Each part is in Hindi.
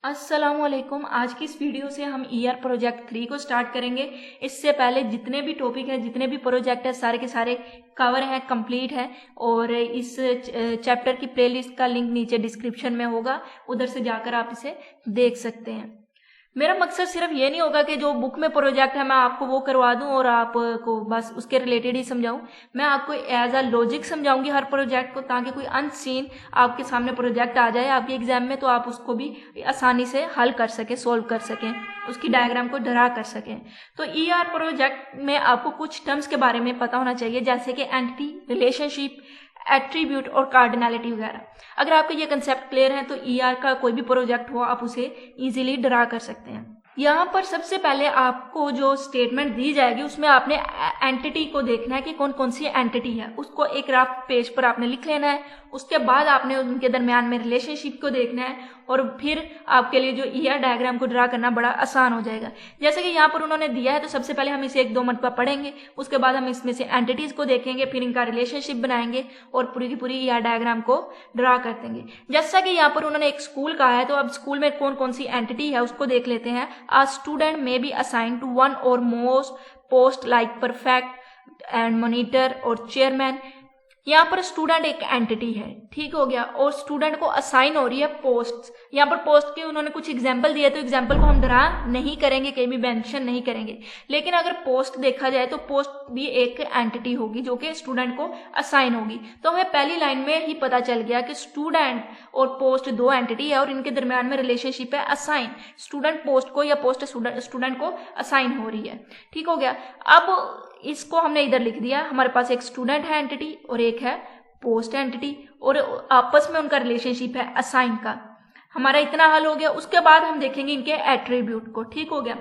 अस्सलामुअलैकुम। आज की इस वीडियो से हम ईआर प्रोजेक्ट 3 को स्टार्ट करेंगे। इससे पहले जितने भी टॉपिक हैं, जितने भी प्रोजेक्ट हैं, सारे के सारे कवर हैं, कंप्लीट हैं। और इस चैप्टर की प्लेलिस्ट का लिंक नीचे डिस्क्रिप्शन में होगा, उधर से जाकर आप इसे देख सकते हैं। मेरा मकसद सिर्फ ये नहीं होगा कि जो बुक में प्रोजेक्ट है मैं आपको वो करवा दूं और आपको बस उसके रिलेटेड ही समझाऊं। मैं आपको एज अ लॉजिक समझाऊंगी हर प्रोजेक्ट को, ताकि कोई अनसीन आपके सामने प्रोजेक्ट आ जाए आपके एग्जाम में तो आप उसको भी आसानी से हल कर सकें, सोल्व कर सकें, उसकी डायग्राम को ड्रा कर सकें। तो ईआर प्रोजेक्ट में आपको कुछ टर्म्स के बारे में पता होना चाहिए, जैसे कि एंटिटी, रिलेशनशिप, एट्रीब्यूट और कार्डिनलिटी वगैरह। अगर आपको ये कंसेप्ट क्लियर है तो ईआर का कोई भी प्रोजेक्ट हो आप उसे इजीली ड्रा कर सकते हैं। यहाँ पर सबसे पहले आपको जो स्टेटमेंट दी जाएगी उसमें आपने एंटिटी को देखना है कि कौन कौन सी एंटिटी है, उसको एक रफ पेज पर आपने लिख लेना है। उसके बाद आपने उनके दरमियान में रिलेशनशिप को देखना है और फिर आपके लिए जो ईआर डायग्राम को ड्रा करना बड़ा आसान हो जाएगा। जैसे कि यहाँ पर उन्होंने दिया है तो सबसे पहले हम इसे 1-2 मरतबा पढ़ेंगे, उसके बाद हम इसमें से एंटिटीज को देखेंगे, फिर इनका रिलेशनशिप बनाएंगे और पूरी की पूरी ईआर डायग्राम को ड्रा कर देंगे। जैसा कि यहाँ पर उन्होंने एक स्कूल कहा है, तो अब स्कूल में कौन कौन सी एंटिटी है उसको देख लेते हैं। A student may be assigned to one or more post like prefect and monitor और chairman। यहाँ पर स्टूडेंट एक एंटिटी है, ठीक हो गया, और स्टूडेंट को असाइन हो रही है पोस्ट। यहाँ पर पोस्ट के उन्होंने कुछ एग्जाम्पल दिए, तो एग्जाम्पल को हम ड्रा नहीं करेंगे, कहीं भी मेंशन नहीं करेंगे। लेकिन अगर पोस्ट देखा जाए तो पोस्ट भी एक एंटिटी होगी जो कि स्टूडेंट को असाइन होगी। तो हमें पहली लाइन में ही पता चल गया कि स्टूडेंट और पोस्ट दो एंटिटी है और इनके दरमियान में रिलेशनशिप है असाइन। स्टूडेंट पोस्ट को या पोस्ट स्टूडेंट को असाइन हो रही है, ठीक हो गया। अब इसको हमने इधर लिख दिया, हमारे पास एक स्टूडेंट है एंटिटी और एक है पोस्ट एंटिटी, और आपस में उनका रिलेशनशिप है असाइन का। हमारा इतना हल हो गया। उसके बाद हम देखेंगे इनके एट्रीब्यूट को, ठीक हो गया।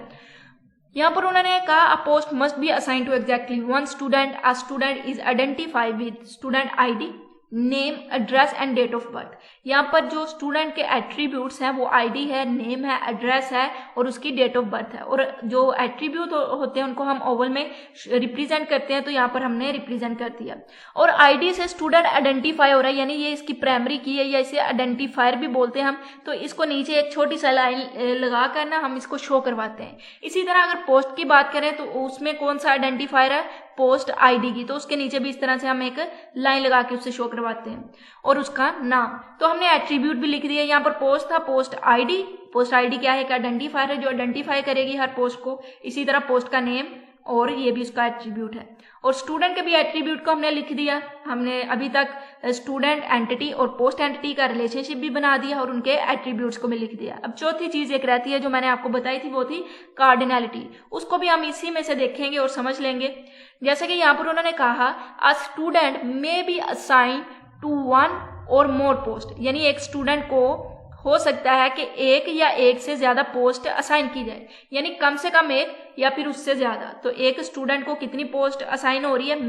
यहाँ पर उन्होंने कहा a post must be assign to exactly one student. A student is identified with student ID, name, address and date of birth. यहाँ पर जो स्टूडेंट के एट्रीब्यूट्स हैं वो आईडी है, नेम है, एड्रेस है और उसकी डेट ऑफ बर्थ है। और जो एट्रीब्यूट होते हैं उनको हम ओवल में रिप्रेजेंट करते हैं, तो यहाँ पर हमने रिप्रेजेंट कर दिया। और आईडी से स्टूडेंट आइडेंटिफाई हो रहा है, यानी ये इसकी प्राइमरी की है या इसे आइडेंटिफायर भी बोलते हैं हम। तो इसको नीचे एक छोटी सा लाइन लगा कर ना हम इसको शो करवाते हैं। इसी तरह अगर पोस्ट की बात करें तो उसमें कौन सा आइडेंटिफायर है, पोस्ट आईडी की, तो उसके नीचे भी इस तरह से हम एक लाइन लगा के उससे शो करवाते हैं, और उसका नाम। तो हमने एट्रीब्यूट भी लिख दिया। यहाँ पर पोस्ट था, पोस्ट आईडी। पोस्ट आईडी क्या है, एक आइडेंटिफायर है जो आइडेंटिफाई करेगी हर पोस्ट को। इसी तरह पोस्ट का नेम, और ये भी उसका एट्रीब्यूट है। और स्टूडेंट के भी एट्रीब्यूट को हमने लिख दिया। हमने अभी तक स्टूडेंट एंटिटी और पोस्ट एंटिटी का रिलेशनशिप भी बना दिया और उनके एट्रीब्यूट्स को भी लिख दिया। अब चौथी चीज एक रहती है जो मैंने आपको बताई थी, वो थी कार्डिनलिटी। उसको भी हम इसी में से देखेंगे और समझ लेंगे। जैसे कि यहाँ पर उन्होंने कहा a student may be assign to one or more post, यानी एक स्टूडेंट को हो सकता है कि एक या एक से ज्यादा पोस्ट असाइन की जाए, यानी कम से कम एक या फिर उससे ज्यादा। तो एक स्टूडेंट को कितनी पोस्ट असाइन हो रही है,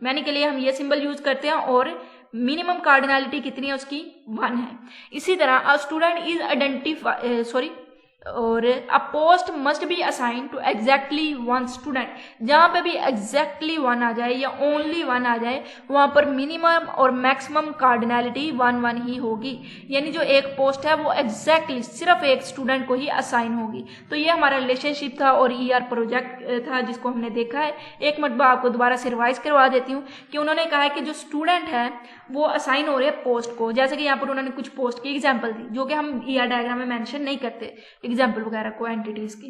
मैनी के लिए हम ये सिंबल यूज करते हैं, और मिनिमम कार्डिनलिटी कितनी है उसकी, 1 है। इसी तरह अ student is or a post must be assign to exactly one student. जहां पे भी एग्जैक्टली 1 आ जाए या ओनली 1 आ जाए, वहां पर मिनिमम और मैक्सिमम कार्डिनलिटी 1 ही होगी, यानी जो एक पोस्ट है वो एग्जैक्टली सिर्फ एक स्टूडेंट को ही असाइन होगी। तो ये हमारा रिलेशनशिप था और ईआर प्रोजेक्ट था जिसको हमने देखा है। एक मरतबा आपको दोबारा से रिवाइज करवा देती हूँ कि उन्होंने कहा है कि जो स्टूडेंट है वो असाइन हो रहे हैं पोस्ट को। जैसे कि यहाँ पर उन्होंने कुछ पोस्ट की एग्जाम्पल दी जो कि हम ईआर डायग्राम में मेंशन नहीं करते, एग्जाम्पल वगैरह को एंटिटीज की।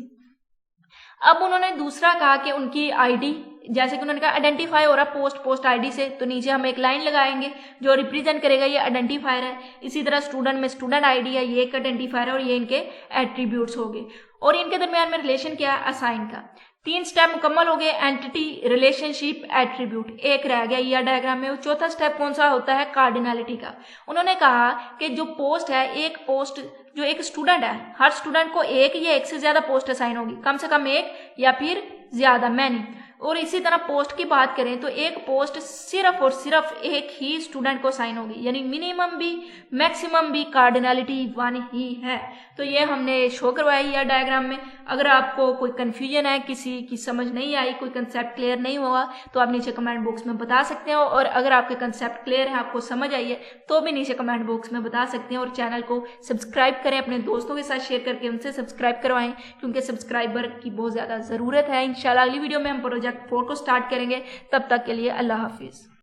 अब उन्होंने दूसरा कहा कि उनकी आईडी, जैसे कि उन्होंने कहा आइडेंटिफाई हो रहा पोस्ट आईडी से, तो नीचे हम एक लाइन लगाएंगे जो रिप्रेजेंट करेगा ये आइडेंटिफायर है। इसी तरह स्टूडेंट में स्टूडेंट आईडी है, ये एक आइडेंटिफायर है और ये इनके एट्रीब्यूट्स हो गए। और इनके दरमियान में रिलेशन क्या है, असाइन का। 3 स्टेप मुकम्मल हो गए, एंटिटी, रिलेशनशिप, एट्रीब्यूट। एक रह गया ईआर डायग्राम में। चौथा स्टेप कौन सा होता है, कार्डिनलिटी का। उन्होंने कहा कि जो पोस्ट है, एक पोस्ट जो एक स्टूडेंट है, हर स्टूडेंट को एक या एक से ज्यादा पोस्ट असाइन होगी, कम से कम एक या फिर ज्यादा, मैनी। और इसी तरह पोस्ट की बात करें तो एक पोस्ट सिर्फ और सिर्फ एक ही स्टूडेंट को साइन होगी, यानी मिनिमम भी मैक्सिमम भी कार्डिनलिटी 1 ही है। तो ये हमने शो करवाया है डायग्राम में। अगर आपको कोई कंफ्यूजन है, किसी की समझ नहीं आई, कोई कंसेप्ट क्लियर नहीं हुआ, तो आप नीचे कमेंट बॉक्स में बता सकते हो। और अगर आपके कंसेप्ट क्लियर है, आपको समझ आई है, तो भी नीचे कमेंट बॉक्स में बता सकते हैं। और चैनल को सब्सक्राइब करें, अपने दोस्तों के साथ शेयर करके उनसे सब्सक्राइब करवाएं, क्योंकि सब्सक्राइबर की बहुत ज़्यादा ज़रूरत है। इंशाल्लाह अगली वीडियो में हम प्रोजेक्ट 4 को स्टार्ट करेंगे। तब तक के लिए अल्लाह हाफिज़।